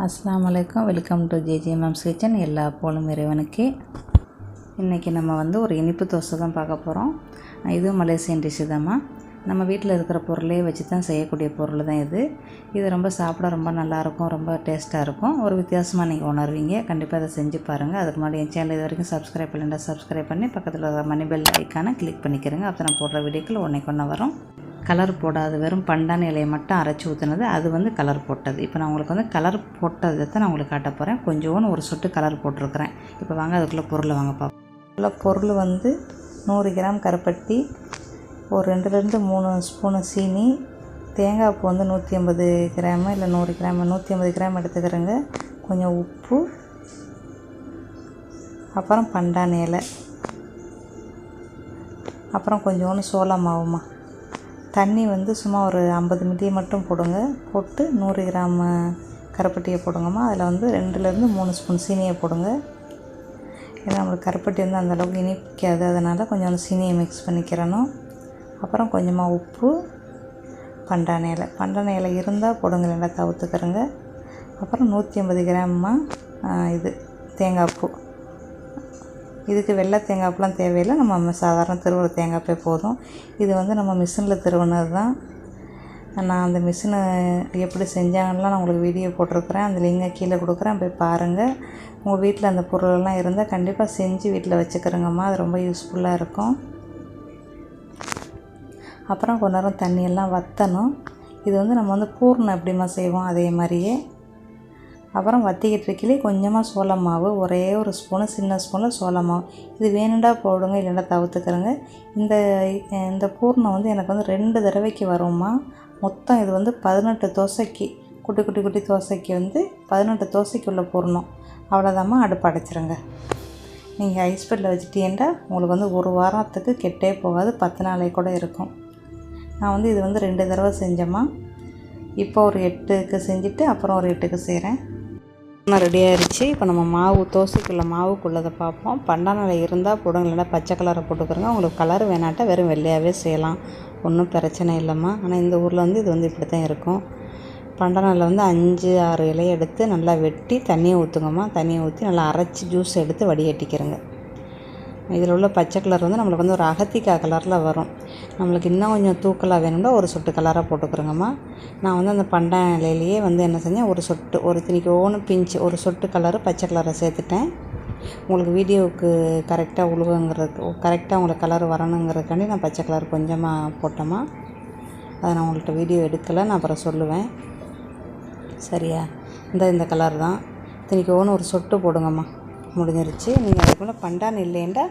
அஸ்ஸலாமு அலைக்கும். Welcome to JJ mams kitchen. எல்லா போலும் இறைவனுக்கு. இன்றைக்கி நம்ம ஒரு இனிப்பு தோசை தான் பார்க்க போகிறோம். இதுவும் மலேசியன் டிஷ்ஷு தாம்மா. நம்ம வீட்டில் இருக்கிற பொருளே வச்சு தான் செய்யக்கூடிய பொருள் தான் இது ரொம்ப சாப்பிட ரொம்ப நல்லாயிருக்கும், ரொம்ப டேஸ்ட்டாக இருக்கும். ஒரு வித்தியாசமாக நீங்கள் உணர்வீங்க. கண்டிப்பாக அதை செஞ்சு பாருங்கள். அதுக்கு முன்னாடி என் சேனல் இது வரைக்கும் சப்ஸ்கிரைப் பண்ணலைன்னா சப்ஸ்கிரைப் பண்ணி பக்கத்தில் இருக்கிற மணி பெல் ஐக்கானை கிளிக் பண்ணிக்கிறேங்க. அப்போ நான் போடுற வீடியோக்கள் ஒன்று வரும். கலர் போடாது, வெறும் பண்டான இலையை மட்டும் அரைச்சி ஊற்றுனது, அது கலர் போட்டது. இப்போ நான் உங்களுக்கு கலர் போட்டதை தான் நான் உங்களுக்கு காட்ட போகிறேன். கொஞ்சோன்னு ஒரு சொட்டு கலர் போட்டிருக்கிறேன். இப்போ வாங்க அதுக்குள்ளே பொருளை வாங்க பார்ப்போம். பொருள் 100 கிராம் கருப்பட்டி, ஒரு 2லேருந்து 3 ஸ்பூனு சீனி, தேங்காய் பூ 150 கிராமு இல்லை 100 கிராம் 150 கிராம் எடுத்துக்கிறேங்க. கொஞ்சம் உப்பு, அப்புறம் பண்டான இலை, அப்புறம் கொஞ்சோன்னு சோள மாவுமா. தண்ணி சும்மா ஒரு 50 மில்லி மட்டும் போடுங்க. போட்டு 100 கிராம் கருப்பட்டியை போடுங்கம்மா. அதில் 2லேருந்து 3 ஸ்பூன் சீனியை போடுங்க. ஏன்னா நம்மளுக்கு கருப்பட்டி அந்தளவுக்கு இனிக்காது, அதனால் கொஞ்சம் சீனியை மிக்ஸ் பண்ணிக்கிறணும். அப்புறம் கொஞ்சமாக உப்பு, பண்டான இலை இருந்தால் போடுங்க, இல்லைன்னா தவிர்த்துக்கிறங்க. அப்புறம் 150 கிராம்மா தேங்காய் பூ. இதுக்கு வெள்ளை தேங்காய் பூலாம் தேவையில்லை, நம்ம சாதாரண திருவுற தேங்காய் பூ போதும். இது நம்ம மிஷினில் திருவுனது தான். நான் அந்த மிஷினை எப்படி செஞ்சாங்கலாம் நான் உங்களுக்கு வீடியோ போட்டிருக்கிறேன். அந்த லிங்கை கீழே கொடுக்குறேன், போய் பாருங்கள். உங்கள் வீட்டில் அந்த பொருளெல்லாம் இருந்தால் கண்டிப்பாக செஞ்சு வீட்டில் வச்சுக்கிறோங்கம்மா. அது ரொம்ப யூஸ்ஃபுல்லாக இருக்கும். அப்புறம் கொஞ்ச நேரம் தண்ணியெல்லாம் வற்றணும். இது நம்ம பூர்ணம் எப்படிமா செய்வோம் அதே மாதிரியே. அப்புறம் வற்றிக்கிட்டு இருக்கையிலே கொஞ்சமாக சோள மாவு, ஒரே ஒரு ஸ்பூனு, சின்ன ஸ்பூனில் சோள மாவு. இது வேணுண்டா போடுங்க, இல்லைன்னா தவிர்த்துக்கிறேங்க. இந்த பூர்ணம் எனக்கு 2 தடவைக்கு வரும்மா. மொத்தம் இது 18 தோசைக்கு, குட்டி தோசைக்கு 18 தோசைக்கு உள்ள பூர்ணம். அவ்வளோதாம்மா. அடுப்பு அடைச்சிருங்க. நீங்கள் ஐஸ்பெட்டில் வச்சுட்டீங்கன்னா உங்களுக்கு ஒரு வாரத்துக்கு கெட்டே போகாது, 10 நாளைக்கு கூட இருக்கும். நான் இது 2 தடவை செஞ்சேம்மா. இப்போ ஒரு 8க்கு செஞ்சுட்டு அப்புறம் ஒரு 8க்கு செய்கிறேன். ரெடி ஆகிடுச்சு. இப்போ நம்ம தோசைக்குள்ளே மாவுக்குள்ளதை பார்ப்போம். பண்டான இருந்தால் போடுங்க, இல்லைன்னா பச்சை கலரை போட்டுக்கிறோங்க. உங்களுக்கு கலர் வேணாட்டா வெறும் வெள்ளையாகவே செய்யலாம், ஒன்றும் பிரச்சனை இல்லைம்மா. ஆனால் இந்த ஊரில் இது இப்படி தான் இருக்கும். பண்டானில் 5-6 இலையை எடுத்து நல்லா வெட்டி தண்ணியை ஊற்றுங்கம்மா. தண்ணியை ஊற்றி நல்லா அரைச்சி ஜூஸ் எடுத்து வடிகட்டிக்கிறங்க. இதில் உள்ள பச்சை கலர் நம்மளுக்கு ஒரு அகத்திக்காய் கலரில் வரும். நம்மளுக்கு இன்னும் கொஞ்சம் தூக்கலாக வேணும்னா ஒரு சொட்டு கலராக போட்டுக்கிறோங்கம்மா. நான் அந்த பண்டான இலையிலேயே என்ன செஞ்சேன், ஒரு சொட்டு, ஒரு திணிக்கோன்னு பிஞ்சு ஒரு சொட்டு கலரு பச்சை கலரை சேர்த்துட்டேன். உங்களுக்கு வீடியோவுக்கு கரெக்டாக கரெக்டாக உங்களுக்கு கலர் வரணுங்கிறதுக்காண்டி நான் பச்சை கலர் கொஞ்சமாக போட்டோமா. அதை நான் உங்கள்கிட்ட வீடியோ எடுக்கலை, நான் அப்புறம் சொல்லுவேன். சரியா? இந்த கலர் தான். திணிக்கோன்னு ஒரு சொட்டு போடுங்கம்மா. முடிஞ்சிருச்சு. நீங்கள் அதுக்குள்ளே பண்டான் இல்லைன்னா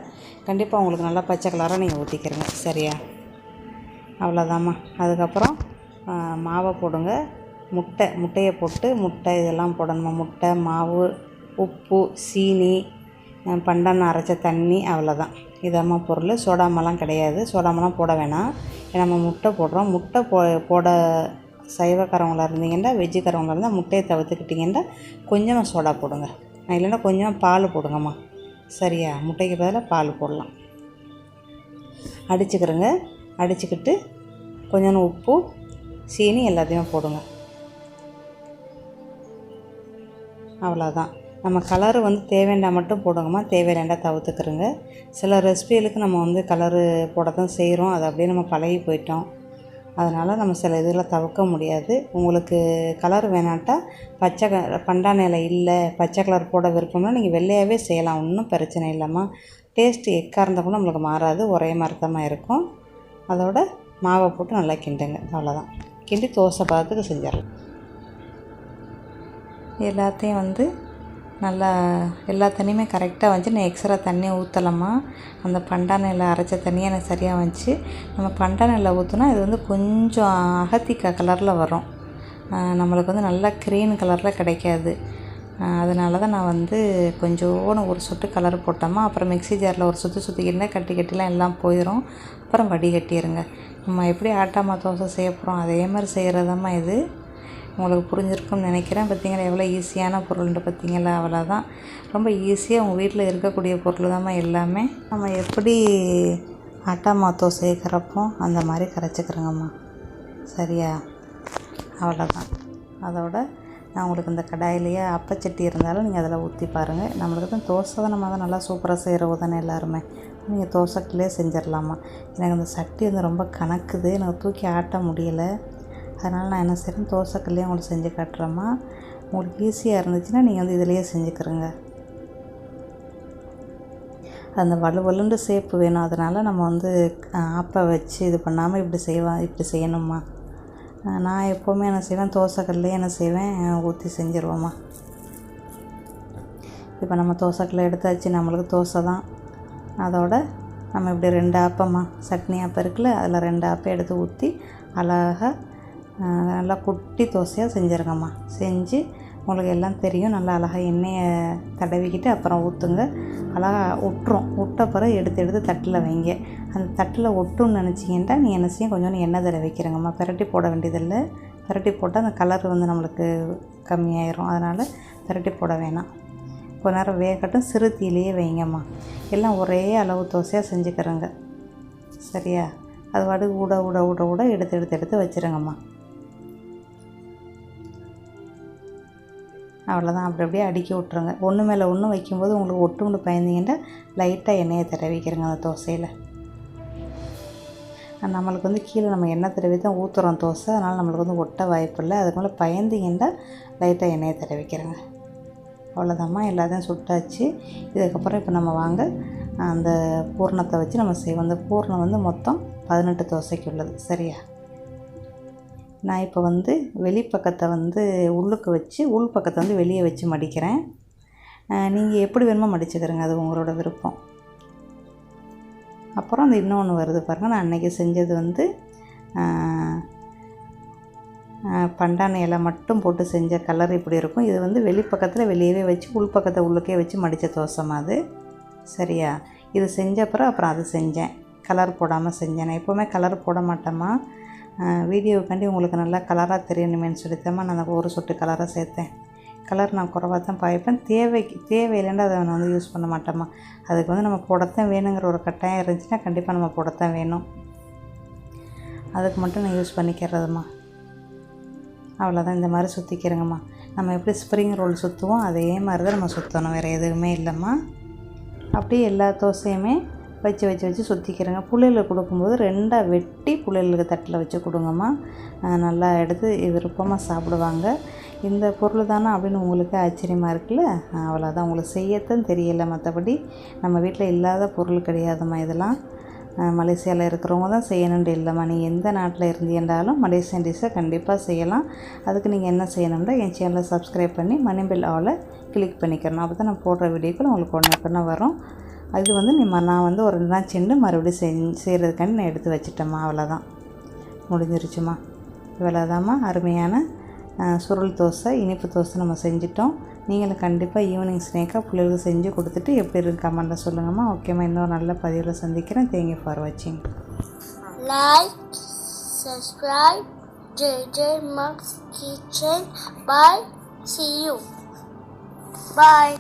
கண்டிப்பாக உங்களுக்கு நல்லா பச்சை கலராக நீங்கள் ஊற்றிக்கிறங்க. சரியா? அவ்வளோதாம்மா. அதுக்கப்புறம் மாவை போடுங்க. முட்டையை போட்டு இதெல்லாம் போடணுமா. முட்டை, மாவு, உப்பு, சீனி, பண்டான் அரைச்ச தண்ணி, அவ்வளோதான். இதாம்மா பொருள். சோடாமெல்லாம் கிடையாது, சோடாமெல்லாம் போட வேணாம். ஏன்னா நம்ம முட்டை போடுறோம். முட்டை போட சைவக்காரவங்களாக இருந்தீங்கன்னா, வெஜ்ஜுக்காரவங்களாக இருந்தால் முட்டையை தவிர்த்துக்கிட்டிங்கன்னா கொஞ்சமாக சோடா போடுங்க, இல்லைன்னா கொஞ்சம் பால் போடுங்கம்மா. சரியா? முட்டைக்கு பதிலாக பால் போடலாம். அடிச்சுக்கிறேங்க. அடிச்சுக்கிட்டு கொஞ்சோண்டு உப்பு, சீனி எல்லாத்தையுமே போடுங்க. அவ்வளோதான். நம்ம கலரு தேவைண்டா மட்டும் போடுங்கம்மா, தேவையில்லைண்டா தவிர்த்துக்கிறோங்க. சில ரெசிபிகளுக்கு நம்ம கலரு போட தான் செய்கிறோம், அது அப்படியே நம்ம பழகி போயிட்டோம். அதனால் நம்ம சில இதெல்லாம் தவிர்க்க முடியாது. உங்களுக்கு கலர் வேணாட்டா பண்டான இலை இல்லை, பச்சை கலர் போட விருப்பம்னா நீங்கள் வெள்ளையாகவே செய்யலாம், ஒன்றும் பிரச்சனை இல்லைம்மா. டேஸ்ட்டு எக்காக இருந்தால் கூட நம்மளுக்கு மாறாது, ஒரே மரத்தமாக இருக்கும். அதோட மாவை போட்டு நல்லா கிண்டுங்க. அவ்வளோதான். கிண்டி தோசை பதத்துக்கு செஞ்சிடலாம். எல்லாத்தையும் நல்லா எல்லா தண்ணியுமே கரெக்டாக நான் எக்ஸ்ட்ரா தண்ணியை ஊற்றலாமா. அந்த பண்டான இலை அரைச்ச தண்ணியை எனக்கு சரியாக வந்துச்சு. நம்ம பண்டான இலை ஊற்றினா இது கொஞ்சம் அகத்திக்காய் கலரில் வரும். நம்மளுக்கு நல்லா க்ரீன் கலரில் கிடைக்காது. அதனால தான் நான் கொஞ்சோன்னு ஒரு சொட்டு கலர் போட்டோமா. அப்புறம் மிக்ஸி ஜாரில் ஒரு சுற்றிக்கிட்டே கட்டிலாம் எல்லாம் போயிடும். அப்புறம் வடிகட்டிடுங்க. நம்ம எப்படி ஆட்டாமா தோசை செய்ய போகிறோம் அதே மாதிரி செய்கிறதாம்மா இது. உங்களுக்கு புரிஞ்சிருக்கும்னு நினைக்கிறேன். பார்த்திங்களா எவ்வளோ ஈஸியான பொருள்ன்ட்டு? பார்த்திங்களா? அவ்வளோதான். ரொம்ப ஈஸியாக உங்கள் வீட்டில் இருக்கக்கூடிய பொருள் தான்மா எல்லாமே. நம்ம எப்படி ஆட்டா தோசையை கரைப்போம் அந்த மாதிரி கரைச்சிக்கிறோங்கம்மா. சரியா? அவ்வளோதான். அதோட நான் உங்களுக்கு இந்த கடாயிலேயே அப்பச்சட்டி இருந்தாலும் நீங்கள் அதில் ஊற்றி பாருங்கள். நம்மளுக்கு தான் தோசை தான் நம்ம தான் நல்லா சூப்பராக செய்கிறவ தானே எல்லாருமே. நீங்கள் தோசைக்கல்லே செஞ்சிடலாமா. எனக்கு அந்த சட்டி வந்து ரொம்ப கணக்குது, எனக்கு தூக்கி ஆட்ட முடியலை. அதனால் நான் என்ன செய்கிறேன், தோசைக்கல்லே உங்களுக்கு செஞ்சு காட்டுறேம்மா. உங்களுக்கு ஈஸியாக இருந்துச்சுன்னா நீங்கள் வந்து இதிலையே செஞ்சுக்கிறங்க. அந்த வலுவலுண்டு சேப்பு வேணும், அதனால் நம்ம வந்து ஆப்பை வச்சு இது பண்ணாமல் இப்படி செய்யணும்மா. நான் எப்போவுமே என்ன செய்வேன், தோசைக்கல்லே என்ன செய்வேன், ஊற்றி செஞ்சுருவோம்மா. இப்போ நம்ம தோசைக்கல்லை எடுத்தாச்சு, நம்மளுக்கு தோசை தான். அதோட நம்ம இப்படி 2 ஆப்பம்மா, சட்னி ஆப்பம் இருக்குல்ல, அதில் 2 ஆப்பம் எடுத்து ஊற்றி அழகாக நல்லா குட்டி தோசையாக செஞ்சுருங்கம்மா. செஞ்சு உங்களுக்கு எல்லாம் தெரியும், நல்லா அழகாக எண்ணெயை தடவிக்கிட்டு அப்புறம் ஊற்றுங்க. அழகாக விட்ட பிறகு எடுத்து தட்டில் வைங்க. அந்த தட்டில் ஒட்டுன்னு நினச்சிங்கன்னா நீங்கள் என்ன செய்யும், கொஞ்சோண்டு எண்ணெய் தடவிக்கிறங்கம்மா. பிரட்டி போட வேண்டியதில்லை. பிரட்டி போட்டால் அந்த கலர் வந்து நம்மளுக்கு கம்மியாயிரும், அதனால் பிரட்டி போட வேணாம். கொஞ்ச நேரம் வேகட்டும், சிறு தீயிலேயே வைங்கம்மா. எல்லாம் ஒரே அளவு தோசையாக செஞ்சுக்கிறங்க, சரியா? அது வாடு ஊட எடுத்து வச்சுருங்கம்மா. அவ்வளோதான். அப்படியே அடுக்கி விட்ருங்க. ஒன்று மேலே ஒன்று வைக்கும்போது உங்களுக்கு ஒட்டுன்னு பயந்தீங்கன்னா லைட்டாக எண்ணெயை தடவிக்கிறங்க அந்த தோசையில். நம்மளுக்கு வந்து கீழே நம்ம எண்ணெய் தடவி தான் ஊற்றுறோம் தோசை, அதனால் நம்மளுக்கு வந்து ஒட்ட வாய்ப்பு இல்லை. அதுக்கு மேலே பயந்தீங்கன்னா லைட்டாக எண்ணெயை தடவிக்கிறங்க. அவ்வளோதாம்மா, எல்லாத்தையும் சுட்டாச்சு. இதுக்கப்புறம் இப்போ நம்ம வாங்க அந்த பூரணத்தை வச்சு நம்ம செய்வோம். அந்த பூரணம் வந்து மொத்தம் 18 தோசைக்கு உள்ளது, சரியா? நான் இப்போ வந்து வெளிப்பக்கத்தை வந்து உள்ளுக்கு வச்சு, உள் பக்கத்தை வந்து வெளியே வச்சு மடிக்கிறேன். நீங்கள் எப்படி வேணுமோ மடிச்சுக்கிறங்க, அது உங்களோட விருப்பம். அப்புறம் அந்த இன்னொன்று வருது பாருங்கள், நான் அன்றைக்கி செஞ்சது வந்து பண்டாணி இலை மட்டும் போட்டு செஞ்ச கலர் இப்படி இருக்கும். இது வந்து வெளிப்பக்கத்தில் வெளியவே வச்சு, உள்பக்கத்தை உள்ளுக்கே வச்சு மடித்த தோசைமா அது, சரியா? இது செஞ்ச அப்புறம் அது செஞ்சேன், கலர் போடாமல் செஞ்சேன். நான் எப்போவுமே கலர் போட மாட்டேம்மா, வீடியோவுக்காண்டி உங்களுக்கு நல்லா கலராக தெரியணுமேனு சொல்லித்தேம்மா நான் ஒரு சொட்டு கலராக சேர்த்தேன். கலர் நான் குறைவாக தான் பாய்ப்பேன், தேவையில்லைன்னா அதை நான் வந்து யூஸ் பண்ண மாட்டேம்மா. அதுக்கு வந்து நம்ம போடத்தான் வேணுங்கிற ஒரு கட்டாயம் இருந்துச்சுன்னா கண்டிப்பாக நம்ம போடத்தான் வேணும். அதுக்கு மட்டும் நான் யூஸ் பண்ணிக்கிறதும்மா. அவ்வளோதான், இந்த மாதிரி சுற்றிக்கிறேங்கம்மா. நம்ம எப்படி ஸ்ப்ரிங் ரோல் சுற்றுவோம் அதே மாதிரி தான் நம்ம சுற்றணும், வேறு எதுவுமே இல்லைம்மா. அப்படியே எல்லா தோசையுமே வச்சு சுற்றிக்கிறேங்க. புள்ளைகளுக்கு கொடுக்கும்போது 2ஆக வெட்டி புள்ளைகளுக்கு தட்டில் வச்சு கொடுங்கம்மா. நல்லா எடுத்து விருப்பமாக சாப்பிடுவாங்க. இந்த பொருள் தானே அப்படின்னு உங்களுக்கு ஆச்சரியமாக இருக்குல்ல? அவ்வளோதான், உங்களுக்கு செய்யத்தான் தெரியலை. மற்றபடி நம்ம வீட்டில் இல்லாத பொருள் கிடையாதும்மா. இதெல்லாம் மலேசியாவில் இருக்கிறவங்க தான் செய்யணுன்ட்டு இல்லைம்மா. நீங்கள் எந்த நாட்டில் இருந்தீங்கன்றாலும் மலேசியன் டிஷ்ஷை கண்டிப்பாக செய்யலாம். அதுக்கு நீங்கள் என்ன செய்யணும்னா என் சேனலை சப்ஸ்கிரைப் பண்ணி மணிபெல் ஆலை கிளிக் பண்ணிக்கிறணும். அப்போ தான் நான் போடுற வீடியோக்கள் உங்களுக்கு ஒன்று வரும். அது வந்து நான் வந்து ஒரு 2 நாள் சென்று மறுபடியும் செய்கிறதுக்காண்டி நான் எடுத்து வச்சுட்டேம்மா. அவ்வளோதான், முடிஞ்சிருச்சுமா. இவ்வளோதாம்மா, அருமையான சுருள் தோசை, இனிப்பு தோசை நம்ம செஞ்சிட்டோம். நீங்களும் கண்டிப்பாக ஈவினிங் ஸ்நாக்காக பிள்ளைகளுக்கு செஞ்சு கொடுத்துட்டு எப்படி இருக்கு கமெண்ட்டில் சொல்லுங்கம்மா. ஓகேம்மா, இன்னொரு நல்ல பதிவில் சந்திக்கிறேன். தேங்க் யூ ஃபார் வாட்சிங். Like, subscribe, JJ Mug's Kitchen. Bye. See you. Bye.